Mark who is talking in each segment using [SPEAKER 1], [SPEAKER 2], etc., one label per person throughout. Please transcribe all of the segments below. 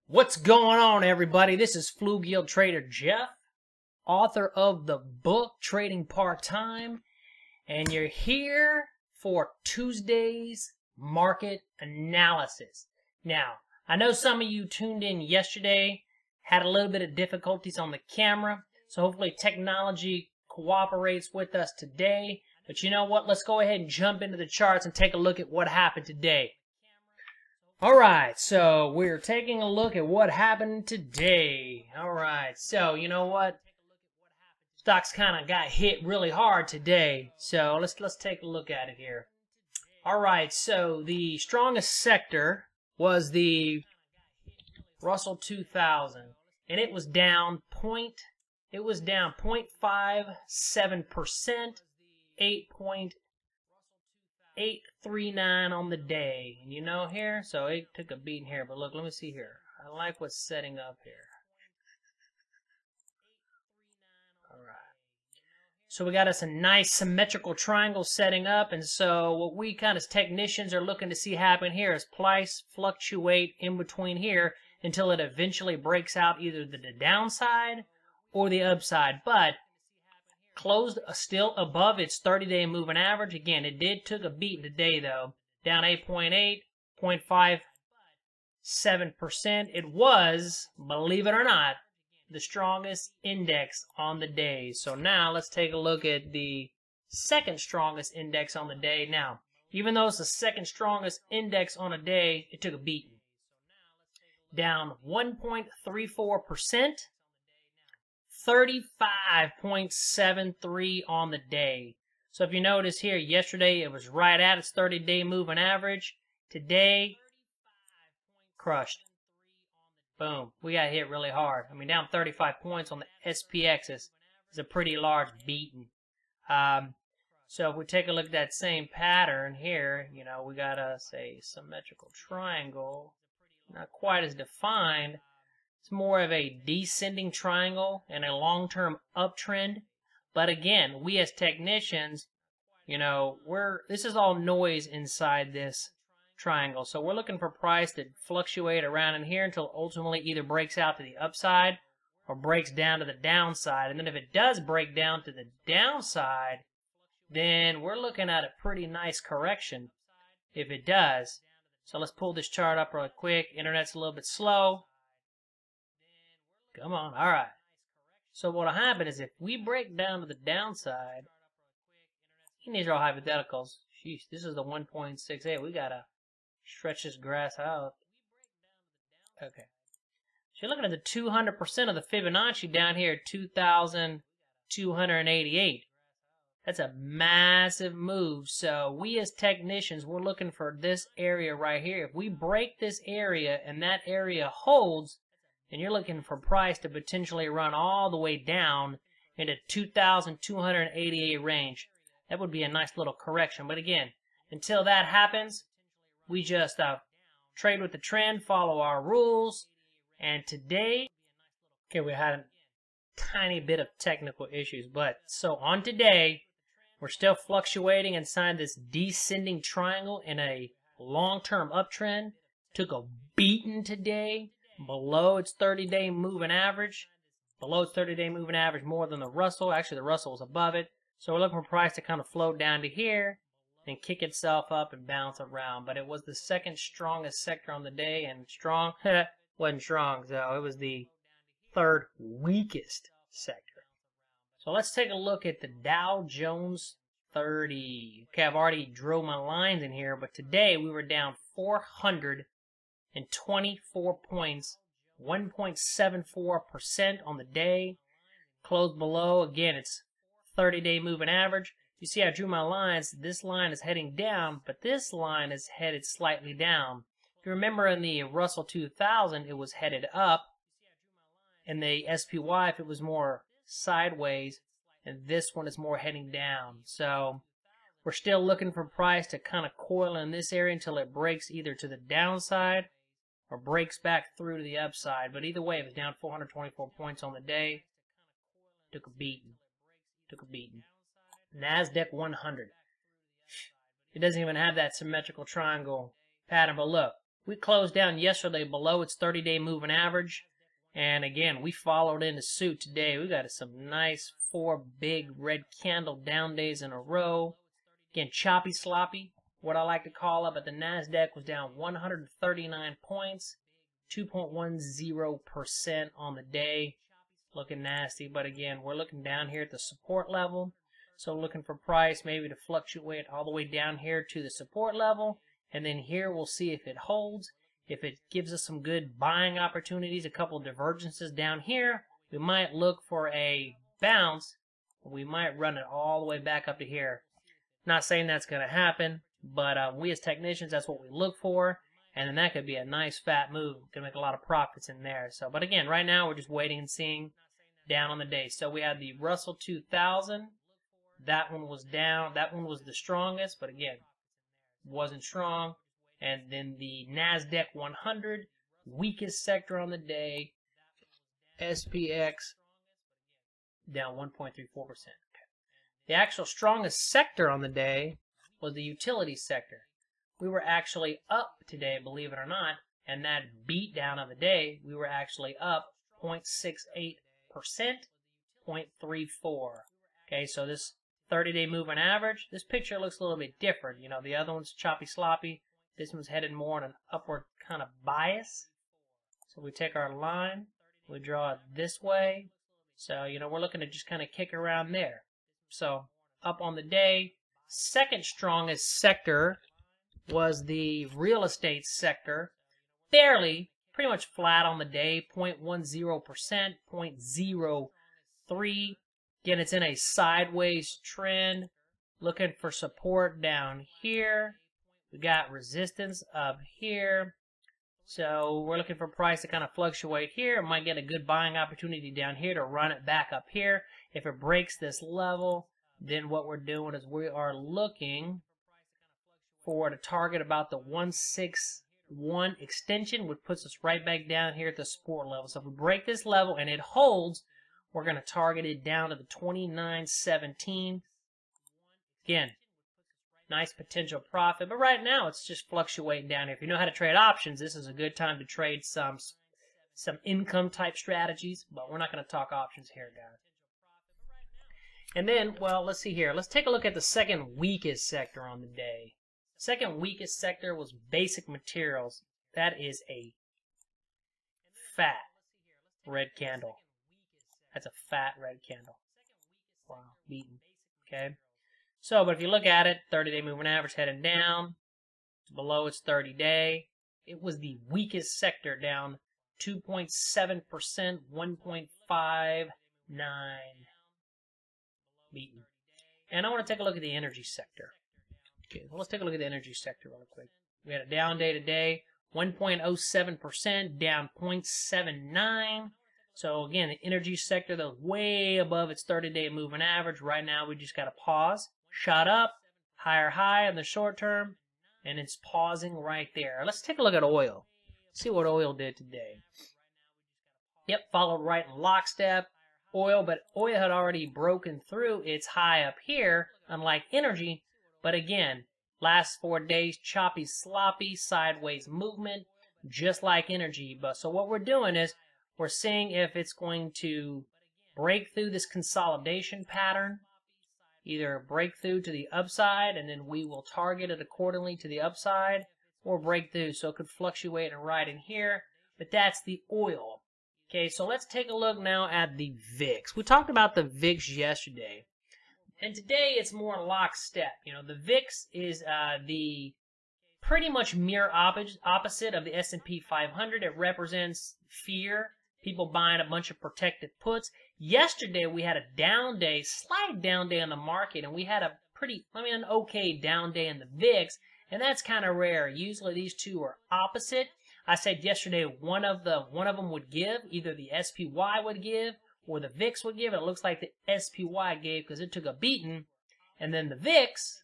[SPEAKER 1] What's going on, everybody? This is Flugill Trader Jeff, author of the book Trading Part-Time, and you're here for Tuesday's market analysis. Now, I know some of you tuned in yesterday, had a little bit of difficulties on the camera, so hopefully technology cooperates with us today. But you know what? Let's go ahead and jump into the charts and take a look at what happened today. Alright, so we're taking a look at what happened today. Alright, so you know what? Stocks kind of got hit really hard today. So let's take a look at it here. Alright, so the strongest sector was the Russell 2000. And it was down 0.57%, 8.839 on the day. And you know here, so it took a beating here, but look, let me see here. I like what's setting up here. Alright. So we got us a nice symmetrical triangle setting up, and so what we kind of technicians are looking to see happen here is price fluctuate in between here until it eventually breaks out either the downside or the upside. But closed still above its 30-day moving average. Again, it did took a beat today, though. Down 8.8, 0.57%. It was, believe it or not, the strongest index on the day. So now let's take a look at the second strongest index on the day. Now, even though it's the second strongest index on a day, it took a beating. Down 1.34%. 35.73 on the day. So if you notice here, yesterday it was right at its 30-day moving average. Today, crushed. Boom. We got hit really hard. I mean, down 35 points on the SPX is a pretty large beating. So if we take a look at that same pattern here, you know, we got us a symmetrical triangle. Not quite as defined. It's more of a descending triangle and a long-term uptrend. But again, we as technicians, you know, this is all noise inside this triangle. So we're looking for price that fluctuate around in here until ultimately either breaks out to the upside or breaks down to the downside. And then if it does break down to the downside, then we're looking at a pretty nice correction if it does. So let's pull this chart up real quick. Internet's a little bit slow. Come on, all right. So what'll happen is if we break down to the downside, and these are all hypotheticals. Sheesh, this is the 1.68. We gotta stretch this grass out. Okay. So you're looking at the 200% of the Fibonacci down here at 2,288. That's a massive move. So we as technicians, we're looking for this area right here. If we break this area and that area holds, and you're looking for price to potentially run all the way down into 2,288 range. That would be a nice little correction. But again, until that happens, we just trade with the trend, follow our rules. And today, okay, we had a tiny bit of technical issues. But so on today, we're still fluctuating inside this descending triangle in a long-term uptrend. Took a beating today. Below its 30-day moving average. Below its 30-day moving average more than the Russell. Actually, the Russell is above it. So we're looking for price to kind of float down to here and kick itself up and bounce around. But it was the second strongest sector on the day, and strong wasn't strong, though. It was the third weakest sector. So let's take a look at the Dow Jones 30. Okay, I've already drew my lines in here, but today we were down 424 points, 1.74% on the day. Closed below, again, it's 30-day moving average. You see I drew my lines. This line is heading down, but this line is headed slightly down. If you remember in the Russell 2000, it was headed up. In the SPY, if it was more sideways, and this one is more heading down. So we're still looking for price to kind of coil in this area until it breaks either to the downside or breaks back through to the upside. But either way, it was down 424 points on the day. Took a beating. Took a beating. NASDAQ 100. It doesn't even have that symmetrical triangle pattern. But look, We closed down yesterday below its 30-day moving average. And again, we followed into suit today. We got some nice 4 big red candle down days in a row. Again, choppy sloppy, what I like to call it, but the NASDAQ was down 139 points, 2.10% on the day. Looking nasty, but again, we're looking down here at the support level. So looking for price maybe to fluctuate all the way down here to the support level. And then here we'll see if it holds. If it gives us some good buying opportunities, a couple of divergences down here, we might look for a bounce. We might run it all the way back up to here. Not saying that's going to happen, but we as technicians, that's what we look for. And then that could be a nice fat move. Going to make a lot of profits in there. So, but again, right now we're just waiting and seeing down on the day. So we had the Russell 2000. That one was down. That one was the strongest, but again, wasn't strong. And then the NASDAQ 100, weakest sector on the day, SPX, down 1.34%. The actual strongest sector on the day was the utility sector. We were actually up today, believe it or not, and that beat down of the day, we were actually up 0.68%, 0.34. Okay, so this 30-day moving average, this picture looks a little bit different. You know, the other one's choppy sloppy. This one's headed more on an upward kind of bias. So we take our line, we draw it this way. So, you know, we're looking to just kind of kick around there. So, up on the day, second strongest sector was the real estate sector. Barely, pretty much flat on the day, 0.10%, 0.03. Again, it's in a sideways trend. Looking for support down here. We got resistance up here. So we're looking for price to kind of fluctuate here. Might get a good buying opportunity down here to run it back up here. If it breaks this level, then what we're doing is we are looking for to target about the 161 extension, which puts us right back down here at the support level. So if we break this level and it holds, we're going to target it down to the 29.17. Again, nice potential profit, but right now it's just fluctuating down here. If you know how to trade options, this is a good time to trade some income type strategies, but we're not going to talk options here, guys. And then, well, let's see here. Let's take a look at the second weakest sector on the day. Second weakest sector was basic materials. That is a fat red candle. That's a fat red candle. Wow, beaten. Okay. So, but if you look at it, 30-day moving average heading down. It's below its 30-day. It was the weakest sector, down 2.7%, 1.59. Beaten. And I want to take a look at the energy sector. Okay, well, let's take a look at the energy sector real quick. We had a down day today, 1.07%, down 0.79. So again, the energy sector that was way above its 30-day moving average. Right now, we just got to pause. Shot up, higher high in the short term, and it's pausing right there. Let's take a look at oil. See what oil did today. Yep, followed right in lockstep. Oil, but oil had already broken through its high up here, unlike energy. But again, last 4 days, choppy, sloppy, sideways movement, just like energy. But so what we're doing is we're seeing if it's going to break through this consolidation pattern, either break through to the upside, and then we will target it accordingly to the upside, or break through. So it could fluctuate and right in here, but that's the oil. Okay, so let's take a look now at the VIX. We talked about the VIX yesterday, and today it's more lockstep. You know, the VIX is the pretty much mirror opposite of the S&P 500. It represents fear, people buying a bunch of protected puts. Yesterday we had a down day, slight down day on the market, and we had a an okay down day in the VIX, and that's kind of rare. Usually these two are opposite. I said yesterday one of them would give, either the SPY would give or the VIX would give. It looks like the SPY gave because it took a beating, and then the VIX,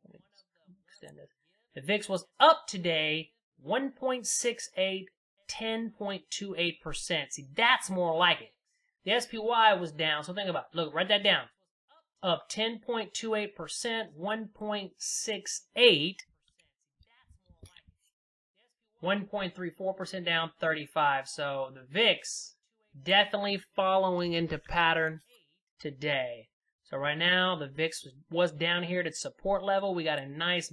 [SPEAKER 1] let me extend this. The VIX was up today, 1.68, 10.28%. See, that's more like it. The SPY was down, so think about it. Look, write that down. Up 10.28%, 1.68. 1.34% down, 35. So the VIX definitely following into pattern today. So right now the VIX was down here at support level. We got a nice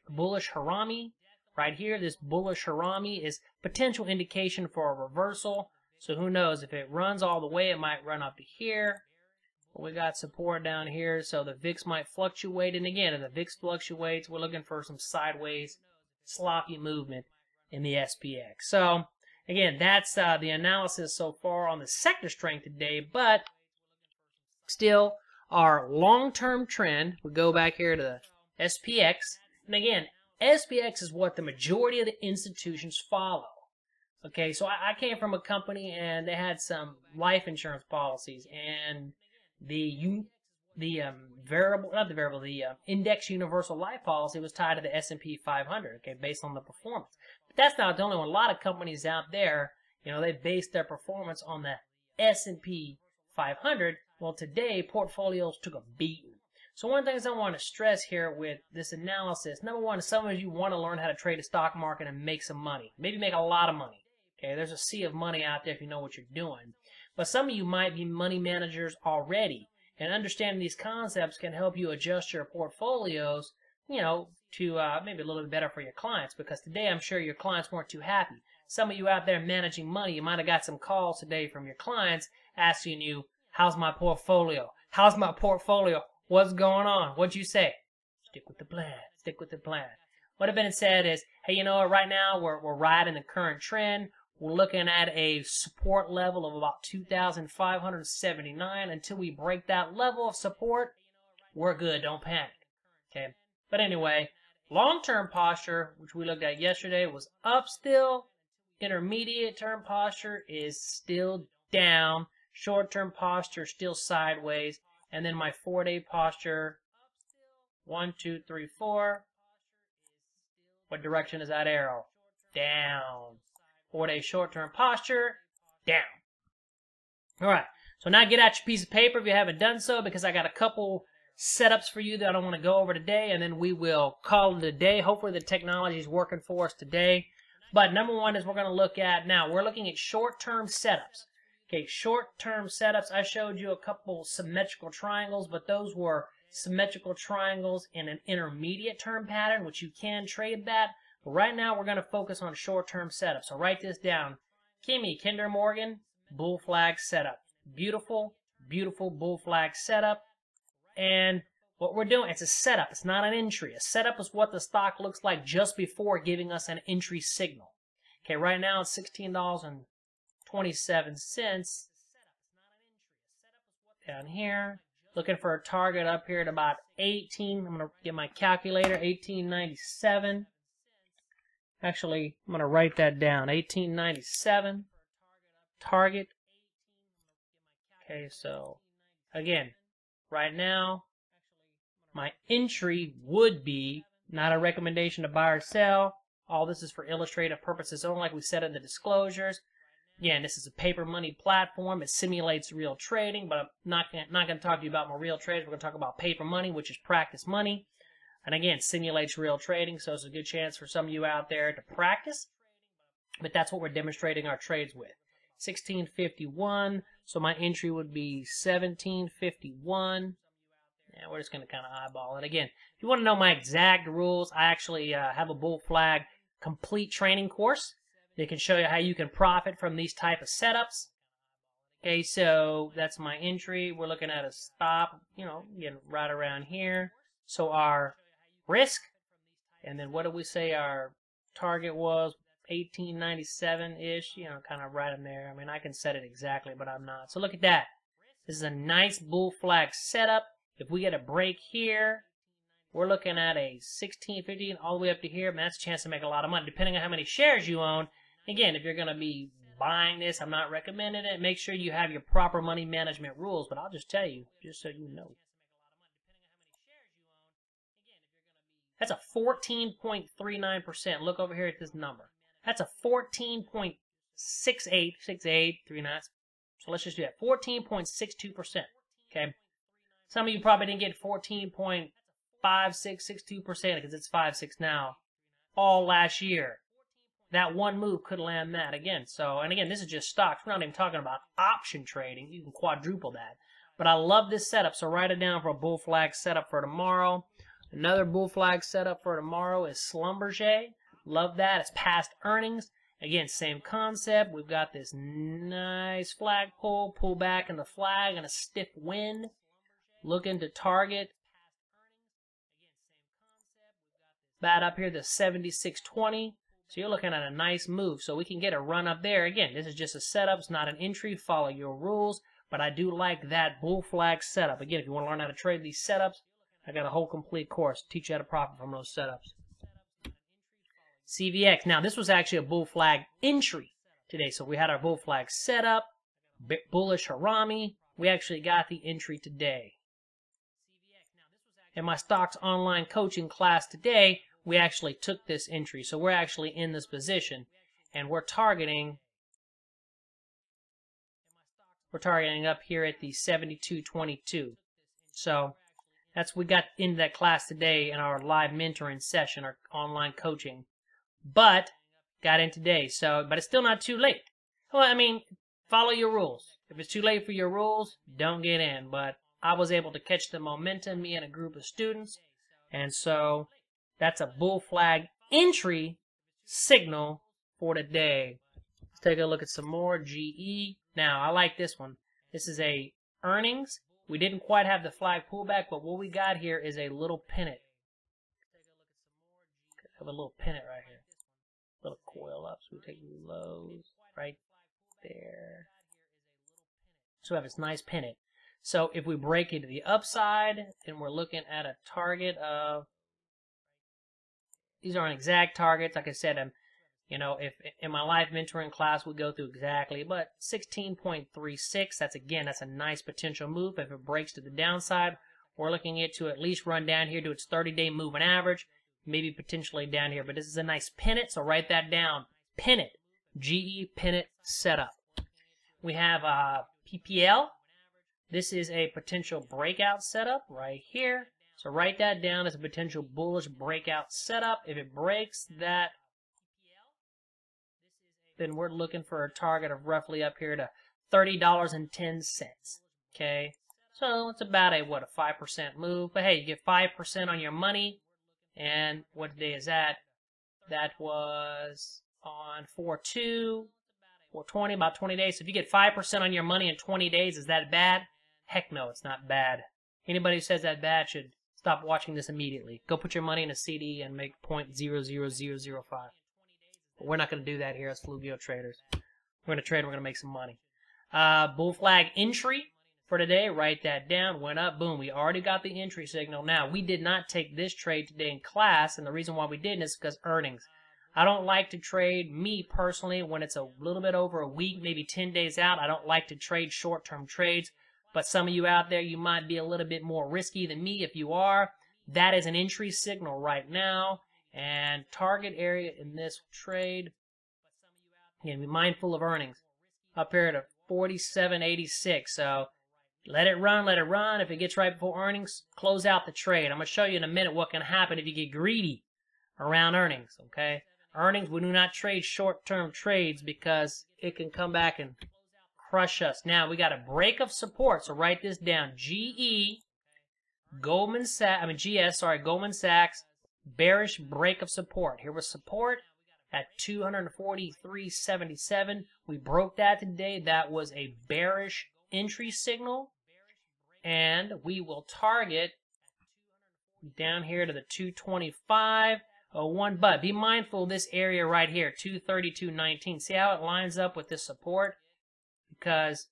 [SPEAKER 1] bullish harami right here. This bullish harami is potential indication for a reversal. So who knows, if it runs all the way, it might run up to here. We got support down here, so the VIX might fluctuate. And again, if the VIX fluctuates, we're looking for some sideways, sloppy movement in the SPX. So again, that's the analysis so far on the sector strength today. But still, our long-term trend, we go back here to the SPX. And again, SPX is what the majority of the institutions follow. Okay, so I came from a company and they had some life insurance policies, and the index universal life policy was tied to the S&P 500, okay, based on the performance. But that's not the only one. A lot of companies out there, they base their performance on the S&P 500. Well, today, portfolios took a beating. So one of the things I want to stress here with this analysis, number one, some of you want to learn how to trade the stock market and make some money. Maybe make a lot of money. Okay, there's a sea of money out there if you know what you're doing. But some of you might be money managers already, and understanding these concepts can help you adjust your portfolios, to maybe a little bit better for your clients, because today I'm sure your clients weren't too happy. Some of you out there managing money, you might have got some calls today from your clients asking you, how's my portfolio? How's my portfolio? What's going on? What'd you say? Stick with the plan. Stick with the plan. What have been said is, hey, you know what, right now we're riding the current trend. We're looking at a support level of about 2,579. Until we break that level of support, we're good. Don't panic. Okay. But anyway, long-term posture, which we looked at yesterday, was up still. Intermediate term posture is still down. Short-term posture still sideways. And then my 4-day posture, 1, 2, 3, 4. What direction is that arrow? Down. 4-day short-term posture, down. All right, so now get out your piece of paper if you haven't done so, because I got a couple setups for you that I don't want to go over today, and then we will call it a day. Hopefully the technology is working for us today. But number one is we're going to look at, now we're looking at short-term setups. Okay, short-term setups, I showed you a couple symmetrical triangles, but those were symmetrical triangles in an intermediate term pattern, which you can trade that. But right now, we're going to focus on short-term setup. So write this down. Kinder Morgan, bull flag setup. Beautiful, beautiful bull flag setup. And what we're doing, it's a setup. It's not an entry. A setup is what the stock looks like just before giving us an entry signal. Okay, right now it's $16.27. Down here. Looking for a target up here at about 18. I'm going to get my calculator, 1897. Actually, I'm going to write that down. 1897 target. Okay, so again, right now, my entry would be not a recommendation to buy or sell. All this is for illustrative purposes only, like we said in the disclosures. Again, this is a paper money platform. It simulates real trading, but I'm not going to talk to you about my real trades. We're going to talk about paper money, which is practice money. And again, simulates real trading, so it's a good chance for some of you out there to practice. But that's what we're demonstrating our trades with. 1651, so my entry would be 1751. Yeah, we're just going to kind of eyeball it. Again, if you want to know my exact rules, I actually have a bull flag complete training course. They can show you how you can profit from these type of setups. Okay, so that's my entry. We're looking at a stop, again, right around here. So our risk, and then what did we say our target was? 1897-ish, kind of right in there. I mean, I can set it exactly, but I'm not. So look at that. This is a nice bull flag setup. If we get a break here, we're looking at a 1650 all the way up to here. Man, that's a chance to make a lot of money, depending on how many shares you own. Again, if you're going to be buying this, I'm not recommending it. Make sure you have your proper money management rules, but I'll just tell you, just so you know. That's a 14.39%. Look over here at this number. That's a 14.6839. So let's just do that. 14.62%. Okay. Some of you probably didn't get 14.5662% because it's 5.6 now. All last year. that one move could land that again. So, and again, this is just stocks. We're not even talking about option trading. You can quadruple that. But I love this setup, so write it down for a bull flag setup for tomorrow. Another bull flag setup for tomorrow is Schlumberger. Love that. It's past earnings. Again, same concept. We've got this nice flag pull back in the flag, and a stiff wind. Looking to target bat up here, the 76.20. So you're looking at a nice move. So we can get a run up there. Again, this is just a setup. It's not an entry. Follow your rules. But I do like that bull flag setup. Again, if you want to learn how to trade these setups, I got a whole complete course. Teach you how to profit from those setups. CVX. Now, this was actually a bull flag entry today. So we had our bull flag setup, bullish Harami. We actually got the entry today. In my stocks online coaching class today, we actually took this entry. So we're actually in this position, and we're targeting up here at the 72.22. So that's we got into that class today in our live mentoring session, our online coaching. But got in today. So, but it's still not too late. Well, I mean, follow your rules. If it's too late for your rules, don't get in. But I was able to catch the momentum, me and a group of students. And so that's a bull flag entry signal for today. Let's take a look at some more. GE. Now, I like this one. This is a earnings. We didn't quite have the flag pullback, but what we got here is a little pennant. Have a little pennant right here. Little coil up. So we take lows right there. So we have this nice pennant. So if we break it to the upside, then we're looking at a target of, these aren't exact targets. Like I said, you know, if in my live mentoring class we go through exactly, but 16.36, that's a nice potential move. If it breaks to the downside, we're looking at least run down here to its 30-day moving average, maybe potentially down here. But this is a nice pennant, so write that down. Pennant, GE pennant setup. We have PPL. This is a potential breakout setup right here. So write that down as a potential bullish breakout setup. If it breaks that, then we're looking for a target of roughly up here to $30.10. Okay, so it's about a 5% move. But hey, you get 5% on your money. And what day is that? That was on 4/2, 4/20, about 20 days. So if you get 5% on your money in 20 days, is that bad? Heck no, it's not bad. Anybody who says that bad should stop watching this immediately. Go put your money in a CD and make 0.00005. But we're not going to do that here as Fluvio traders. We're going to trade, we're going to make some money. Bull flag entry for today, write that down. Went up, boom. We already got the entry signal. Now, we did not take this trade today in class, and the reason why we didn't is because earnings. I don't like to trade, me personally, when it's a little bit over a week, maybe 10 days out. I don't like to trade short-term trades. But some of you out there, you might be a little bit more risky than me. If you are, that is an entry signal right now. And target area in this trade, again, be mindful of earnings. Up here at 47.86. So let it run, let it run. If it gets right before earnings, close out the trade. I'm going to show you in a minute what can happen if you get greedy around earnings, okay? Earnings, we do not trade short-term trades because it can come back and crush us. Now, we got a break of support, so write this down. Goldman Sachs, bearish break of support. Here was support at 243.77. We broke that today. That was a bearish entry signal. And we will target down here to the 225.01. But be mindful of this area right here, 232.19. See how it lines up with this support? Because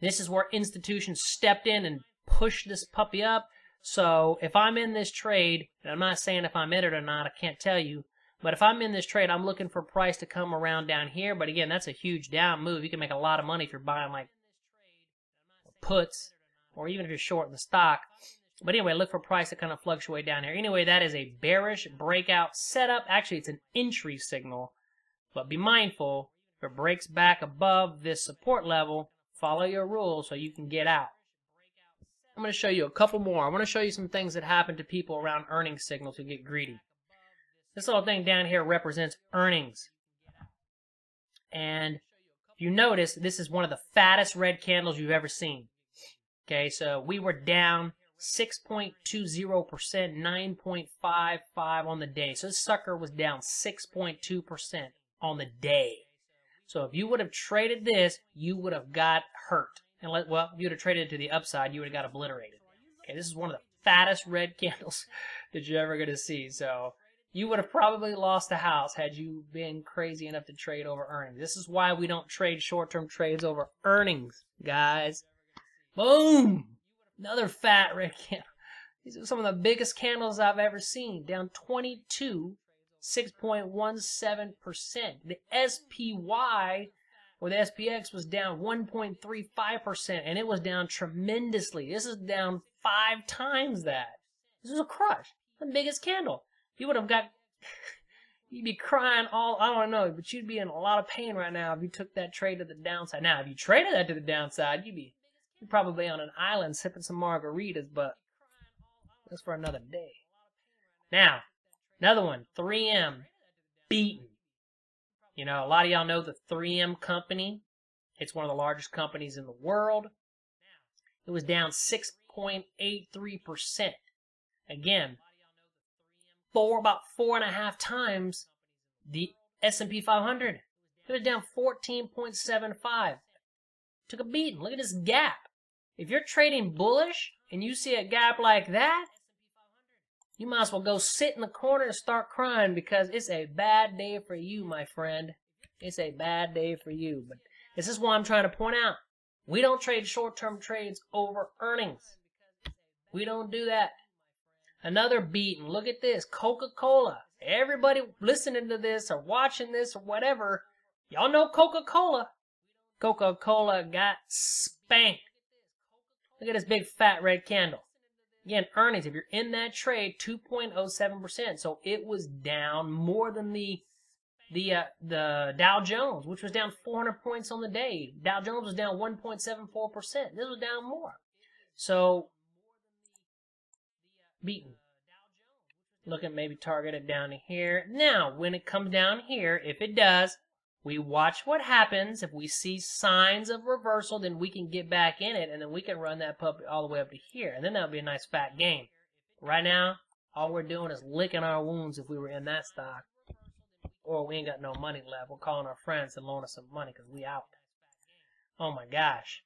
[SPEAKER 1] this is where institutions stepped in and pushed this puppy up. So if I'm in this trade, and I'm not saying if I'm in it or not, I can't tell you, but if I'm in this trade, I'm looking for price to come around down here. But again, that's a huge down move. You can make a lot of money if you're buying like puts, or even if you're short in the stock. But anyway, look for price to kind of fluctuate down here. Anyway, that is a bearish breakout setup. Actually, it's an entry signal, but be mindful. If it breaks back above this support level, follow your rules so you can get out. I'm going to show you a couple more. I want to show you some things that happen to people around earnings signals who get greedy. This little thing down here represents earnings. And if you notice, this is one of the fattest red candles you've ever seen. Okay, so we were down 6.20%, 9.55 on the day. So this sucker was down 6.2% on the day. So if you would have traded this, you would have got hurt. And well, if you would have traded it to the upside, you would have got obliterated. Okay, this is one of the fattest red candles that you're ever going to see. So you would have probably lost the house had you been crazy enough to trade over earnings. This is why we don't trade short-term trades over earnings, guys. Boom! Another fat red candle. These are some of the biggest candles I've ever seen. Down 22, 6.17%. The SPY, or the SPX, was down 1.35%, and it was down tremendously. This is down 5 times that. This is a crush. The biggest candle. You would have got, you'd be crying all, I don't know, but you'd be in a lot of pain right now if you took that trade to the downside. Now, if you traded that to the downside, you're probably on an island sipping some margaritas, but that's for another day. Now, another one, 3M, beaten. You know, a lot of y'all know the 3M company. It's one of the largest companies in the world. It was down 6.83%. Again, about 4.5 times the S&P 500. It was down 14.75. Took a beating. Look at this gap. If you're trading bullish and you see a gap like that, you might as well go sit in the corner and start crying, because it's a bad day for you, my friend. It's a bad day for you. But this is why I'm trying to point out, we don't trade short-term trades over earnings. We don't do that. Another beating. Look at this. Coca-Cola. Everybody listening to this or watching this or whatever, y'all know Coca-Cola. Coca-Cola got spanked. Look at this big fat red candle. Again, earnings, if you're in that trade, 2.07%. So it was down more than the Dow Jones, which was down 400 points on the day. Dow Jones was down 1.74%. This was down more. So, beaten. Look at maybe target it down here. Now, when it comes down here, if it does, we watch what happens. If we see signs of reversal, then we can get back in it, and then we can run that puppy all the way up to here, and then that'll be a nice fat gain. Right now, all we're doing is licking our wounds if we were in that stock. Or we ain't got no money left. We're calling our friends to loan us some money because we out. Oh my gosh.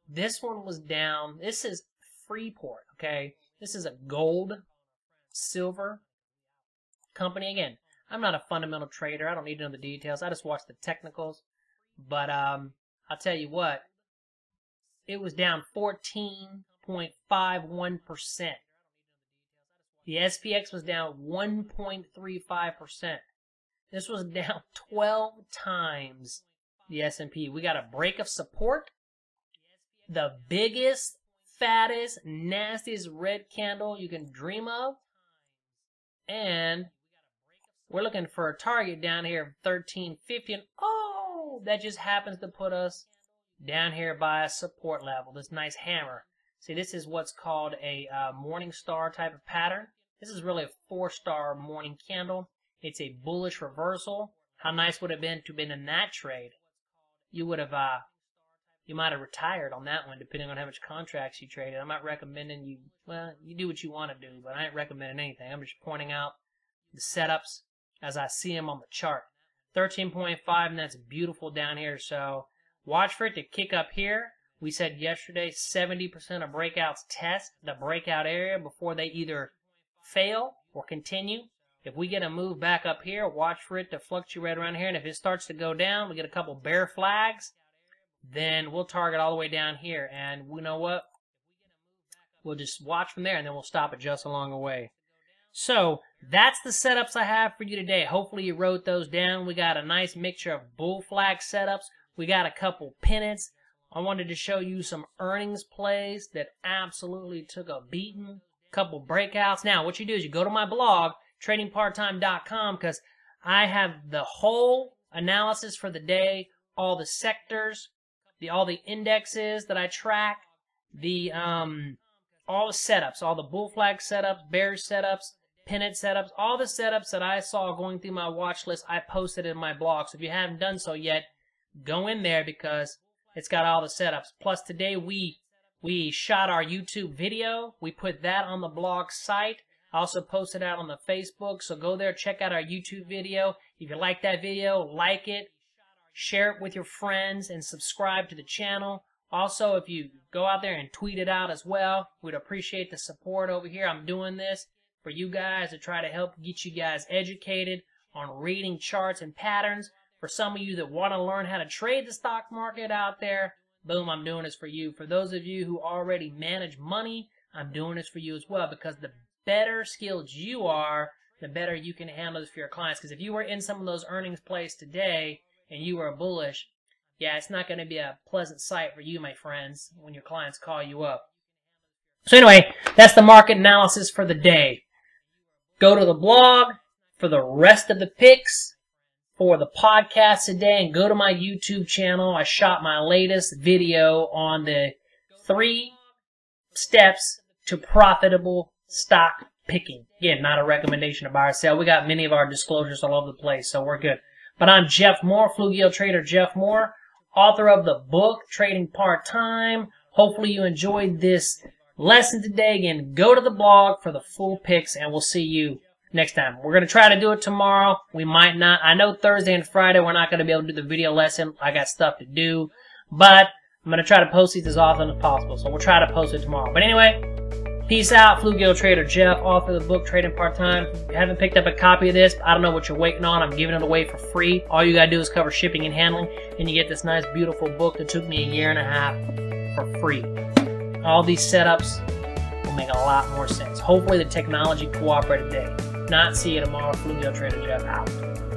[SPEAKER 1] This one was down. This is Freeport, okay? This is a gold, silver company. Again, I'm not a fundamental trader. I don't need to know the details. I just watch the technicals. But I'll tell you what. It was down 14.51%. The SPX was down 1.35%. This was down 12 times the S&P. We got a break of support. The biggest, fattest, nastiest red candle you can dream of. And we're looking for a target down here of 1350. And oh, that just happens to put us down here by a support level. This nice hammer. See, this is what's called a morning star type of pattern. This is really a 4-star morning candle. It's a bullish reversal. How nice would it have been to have been in that trade? You would have, you might have retired on that one, depending on how much contracts you traded. I'm not recommending you, well, you do what you want to do, but I ain't recommending anything. I'm just pointing out the setups as I see them on the chart. 13.5, and that's beautiful down here. So watch for it to kick up here. We said yesterday 70% of breakouts test the breakout area before they either fail or continue. If we get a move back up here, watch for it to fluctuate around here. And if it starts to go down, we get a couple bear flags, then we'll target all the way down here. And you know what? We'll just watch from there, and then we'll stop it just along the way. So that's the setups I have for you today. Hopefully you wrote those down. We got a nice mixture of bull flag setups. We got a couple pennants. I wanted to show you some earnings plays that absolutely took a beating. Couple breakouts. Now, what you do is you go to my blog, tradingparttime.com, because I have the whole analysis for the day, all the sectors, all the indexes that I track, all the setups, all the bull flag setups, bear setups, pennant setups, all the setups that I saw going through my watch list, I posted in my blog. So if you haven't done so yet, go in there because it's got all the setups. Plus today we shot our YouTube video. We put that on the blog site. I also posted out on the Facebook, so go there, check out our YouTube video. If you like that video, like it, share it with your friends, and subscribe to the channel. Also, if you go out there and tweet it out as well, we'd appreciate the support over here. I'm doing this for you guys to try to help get you guys educated on reading charts and patterns. For some of you that want to learn how to trade the stock market out there, boom, I'm doing this for you. For those of you who already manage money, I'm doing this for you as well, because the better skilled you are, the better you can handle this for your clients. Because if you were in some of those earnings plays today and you were bullish, yeah, it's not going to be a pleasant sight for you, my friends, when your clients call you up. So anyway, that's the market analysis for the day. Go to the blog for the rest of the picks for the podcast today, and go to my YouTube channel. I shot my latest video on the 3 steps to profitable stock picking. Again, not a recommendation to buy or sell. We got many of our disclosures all over the place, so we're good. But I'm Jeff Moore, Flugio Trader Jeff Moore, author of the book, Trading Part-Time. Hopefully you enjoyed this lesson today. Again, go to the blog for the full picks, and we'll see you next time. We're going to try to do it tomorrow. We might not. I know Thursday and Friday we're not going to be able to do the video lesson. I got stuff to do. But I'm going to try to post these as often as possible. So we'll try to post it tomorrow. But anyway, peace out. Flugio Trader Jeff, author of the book Trading Part-Time. If you haven't picked up a copy of this, I don't know what you're waiting on. I'm giving it away for free. All you got to do is cover shipping and handling, and you get this nice, beautiful book that took me 1.5 years for free. All these setups will make a lot more sense. Hopefully the technology cooperated today. Not see you tomorrow. Flugio Trader Jeff out.